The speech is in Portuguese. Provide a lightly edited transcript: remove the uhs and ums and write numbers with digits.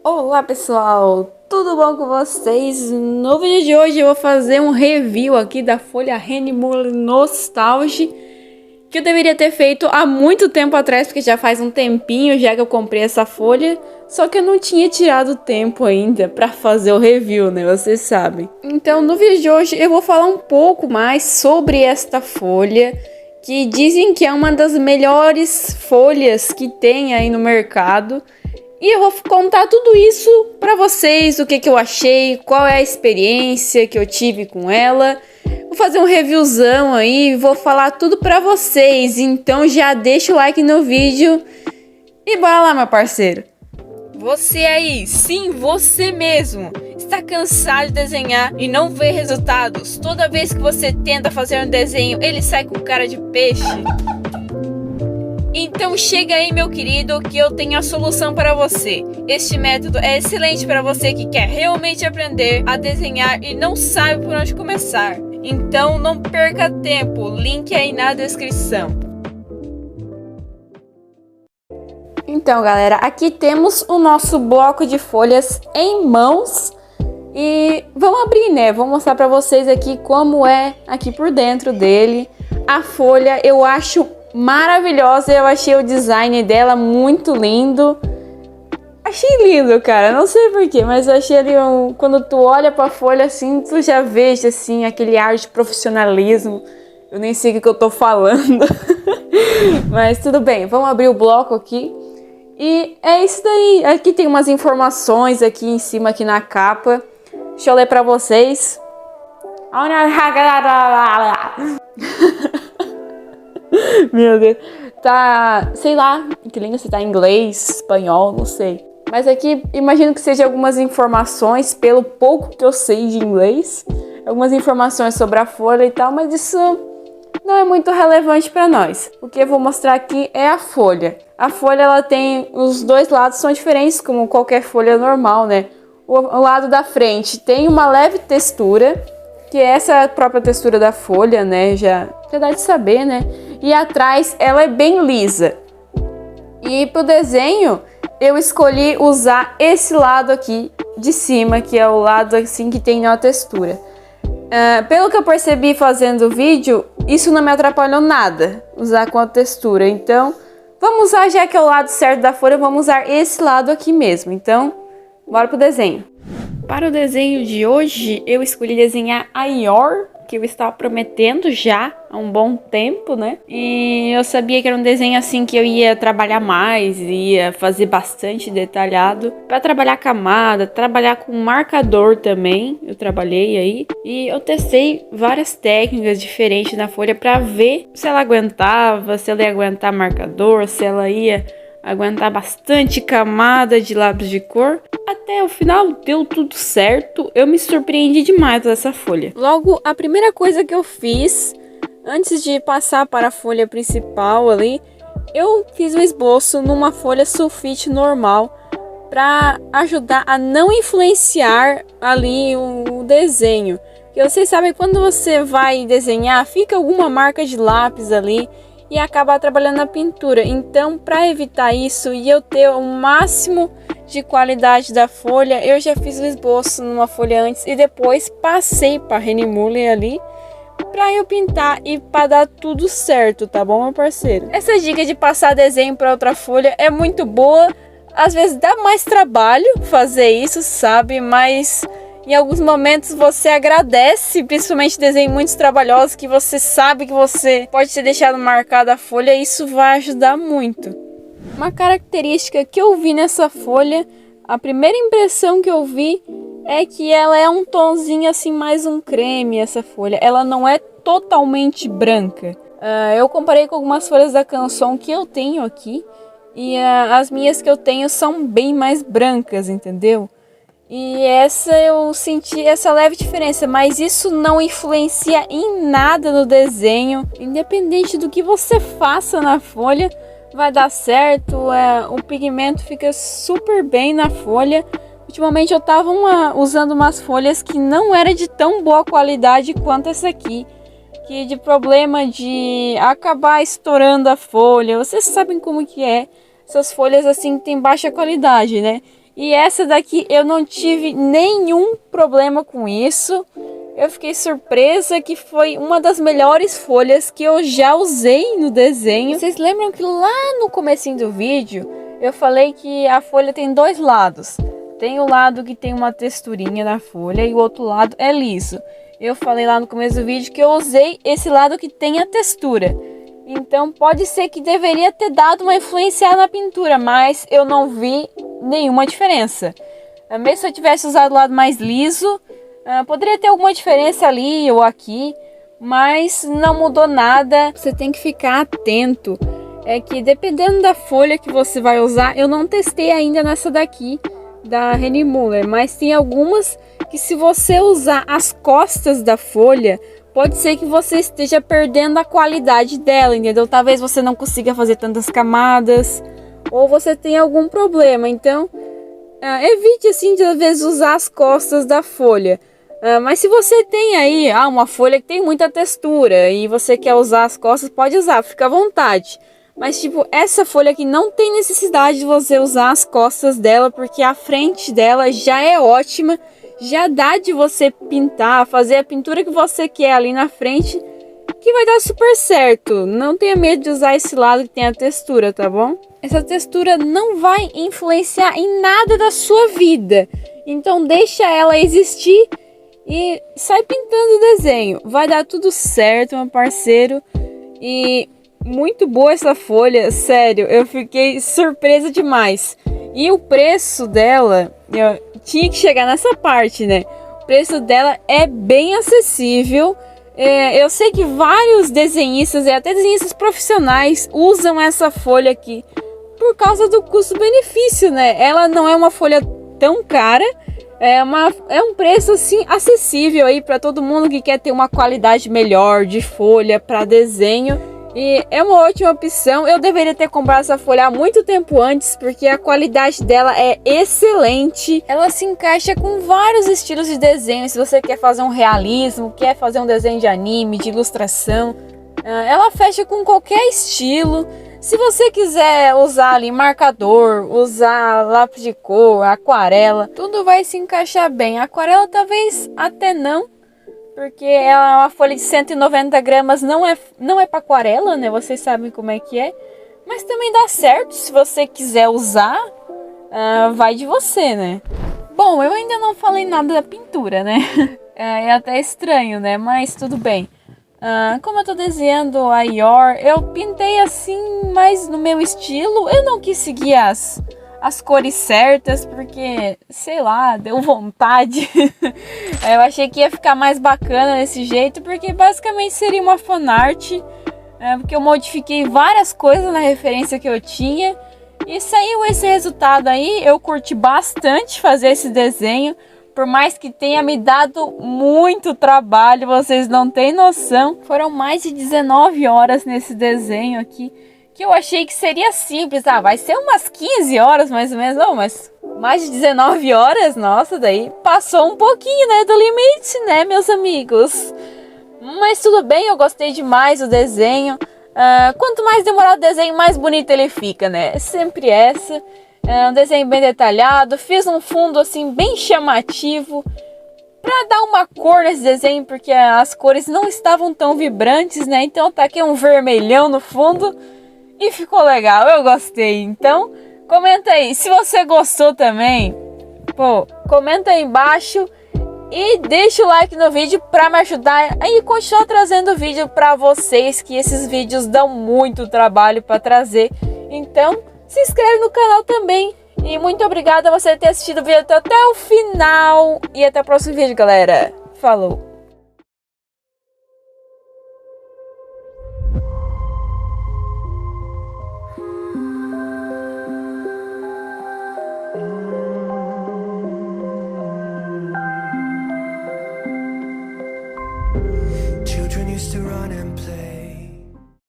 Olá pessoal, tudo bom com vocês? No vídeo de hoje eu vou fazer um review aqui da folha Honeymoon Nostalgia, que eu deveria ter feito há muito tempo atrás, porque já faz um tempinho já que eu comprei essa folha, só que eu não tinha tirado tempo ainda para fazer o review, né? Vocês sabem. Então no vídeo de hoje eu vou falar um pouco mais sobre esta folha, que dizem que é uma das melhores folhas que tem aí no mercado. E eu vou contar tudo isso pra vocês, o que eu achei, qual é a experiência que eu tive com ela. Vou fazer um reviewzão aí, vou falar tudo pra vocês. Então já deixa o like no vídeo e bora lá, meu parceiro. Você aí, sim, você mesmo, está cansado de desenhar e não vê resultados? Toda vez que você tenta fazer um desenho, ele sai com cara de peixe? Então chega aí, meu querido, que eu tenho a solução para você. Este método é excelente para você que quer realmente aprender a desenhar e não sabe por onde começar. Então não perca tempo, link aí na descrição. Então galera, aqui temos o nosso bloco de folhas em mãos. E vamos abrir, né? Vou mostrar para vocês aqui como é aqui por dentro dele. A folha eu acho maravilhosa, eu achei o design dela muito lindo. Achei lindo, cara, não sei porquê, mas eu achei ali quando tu olha pra folha assim, tu já veja assim aquele ar de profissionalismo. Eu nem sei o que eu tô falando. Mas tudo bem, vamos abrir o bloco aqui. E é isso daí. Aqui tem umas informações aqui em cima, aqui na capa. Deixa eu ler pra vocês. Meu Deus, tá, sei lá, que língua você tá, inglês, espanhol, não sei. Mas aqui, imagino que seja algumas informações, pelo pouco que eu sei de inglês, algumas informações sobre a folha e tal, mas isso não é muito relevante para nós. O que eu vou mostrar aqui é a folha. A folha, ela tem, os dois lados são diferentes, como qualquer folha normal, né? O lado da frente tem uma leve textura, que é essa própria textura da folha, né? Já dá de saber, né? E atrás ela é bem lisa. E pro desenho eu escolhi usar esse lado aqui de cima, que é o lado assim que tem a textura. Pelo que eu percebi fazendo o vídeo, isso não me atrapalhou nada, usar com a textura. Então, vamos usar, já que é o lado certo da folha, vamos usar esse lado aqui mesmo. Então, bora pro desenho. Para o desenho de hoje, eu escolhi desenhar a Yor, que eu estava prometendo já há um bom tempo, né? E eu sabia que era um desenho assim que eu ia trabalhar mais, ia fazer bastante detalhado. Para trabalhar camada, trabalhar com marcador também, eu trabalhei aí. E eu testei várias técnicas diferentes na folha para ver se ela aguentava, se ela ia aguentar marcador, se ela ia aguentar bastante camada de lápis de cor. Até o final deu tudo certo, eu me surpreendi demais dessa folha. Logo, a primeira coisa que eu fiz, antes de passar para a folha principal ali, eu fiz um esboço numa folha sulfite normal, para ajudar a não influenciar ali o desenho. Porque vocês sabem, quando você vai desenhar, fica alguma marca de lápis ali, e acabar trabalhando na pintura. Então, para evitar isso e eu ter o máximo de qualidade da folha, eu já fiz o esboço numa folha antes e depois passei para Honeymoon ali para eu pintar e para dar tudo certo, tá bom, meu parceiro? Essa dica de passar desenho para outra folha é muito boa. Às vezes dá mais trabalho fazer isso, sabe? Mas em alguns momentos você agradece, principalmente desenhos muito trabalhosos, que você sabe que você pode ter deixado marcada a folha, e isso vai ajudar muito. Uma característica que eu vi nessa folha, a primeira impressão que eu vi é que ela é um tonzinho assim, mais um creme, essa folha. Ela não é totalmente branca. Eu comparei com algumas folhas da Canson que eu tenho aqui, e as minhas que eu tenho são bem mais brancas, entendeu? E essa eu senti essa leve diferença, mas isso não influencia em nada no desenho. Independente do que você faça na folha, vai dar certo. O pigmento fica super bem na folha. Ultimamente eu tava usando umas folhas que não era de tão boa qualidade quanto essa aqui, que de problema de acabar estourando a folha. Vocês sabem como que é essas folhas assim que tem baixa qualidade, né? E essa daqui eu não tive nenhum problema com isso. Eu fiquei surpresa que foi uma das melhores folhas que eu já usei no desenho. Vocês lembram que lá no comecinho do vídeo eu falei que a folha tem dois lados. Tem o lado que tem uma texturinha na folha e o outro lado é liso. Eu falei lá no começo do vídeo que eu usei esse lado que tem a textura. Então pode ser que deveria ter dado uma influenciada na pintura, mas eu não vi nenhuma diferença. Mesmo se eu tivesse usado o lado mais liso, poderia ter alguma diferença ali ou aqui, mas não mudou nada. Você tem que ficar atento. É que dependendo da folha que você vai usar, eu não testei ainda nessa daqui da Henny Muller, mas tem algumas que se você usar as costas da folha, pode ser que você esteja perdendo a qualidade dela, entendeu? Talvez você não consiga fazer tantas camadas, ou você tenha algum problema. Então, evite assim de às vezes usar as costas da folha. Mas se você tem aí uma folha que tem muita textura e você quer usar as costas, pode usar, fica à vontade. Mas tipo, essa folha aqui não tem necessidade de você usar as costas dela, porque a frente dela já é ótima. Já dá de você pintar, fazer a pintura que você quer ali na frente, que vai dar super certo. Não tenha medo de usar esse lado que tem a textura, tá bom? Essa textura não vai influenciar em nada da sua vida. Então deixa ela existir e sai pintando o desenho. Vai dar tudo certo, meu parceiro. E muito boa essa folha, sério, eu fiquei surpresa demais. E o preço dela, eu tinha que chegar nessa parte, né? O preço dela é bem acessível. Eu sei que vários desenhistas e até desenhistas profissionais usam essa folha aqui por causa do custo-benefício, né? Ela não é uma folha tão cara. É um preço assim acessível aí para todo mundo que quer ter uma qualidade melhor de folha para desenho. E é uma ótima opção. Eu deveria ter comprado essa folha há muito tempo antes, porque a qualidade dela é excelente. Ela se encaixa com vários estilos de desenho. Se você quer fazer um realismo, quer fazer um desenho de anime, de ilustração, ela fecha com qualquer estilo. Se você quiser usar ali marcador, usar lápis de cor, aquarela, tudo vai se encaixar bem. A aquarela talvez até não, porque ela é uma folha de 190 gramas, não é para aquarela, né? Vocês sabem como é que é. Mas também dá certo, se você quiser usar, vai de você, né? Bom, eu ainda não falei nada da pintura, né? É até estranho, né? Mas tudo bem. Como eu tô desenhando a Yor, eu pintei assim, mais no meu estilo. Eu não quis seguir as cores certas, porque, sei lá, deu vontade. Eu achei que ia ficar mais bacana desse jeito, porque basicamente seria uma fanart, porque eu modifiquei várias coisas na referência que eu tinha, e saiu esse resultado aí. Eu curti bastante fazer esse desenho, por mais que tenha me dado muito trabalho, vocês não têm noção. Foram mais de 19 horas nesse desenho aqui, que eu achei que seria simples. Vai ser umas 15 horas mais ou menos. Não, mas mais de 19 horas, nossa, daí passou um pouquinho, né, do limite, né, meus amigos? Mas tudo bem, eu gostei demais do desenho. Quanto mais demorar o desenho, mais bonito ele fica, né? É sempre essa. Um desenho bem detalhado. Fiz um fundo assim bem chamativo pra dar uma cor nesse desenho, porque as cores não estavam tão vibrantes, né? Então eu taquei um vermelhão no fundo e ficou legal, eu gostei. Então, comenta aí, se você gostou também, comenta aí embaixo e deixa o like no vídeo pra me ajudar a continuar trazendo vídeo pra vocês, que esses vídeos dão muito trabalho pra trazer. Então, se inscreve no canal também. E muito obrigada a você ter assistido o vídeo até o final. E até o próximo vídeo, galera. Falou!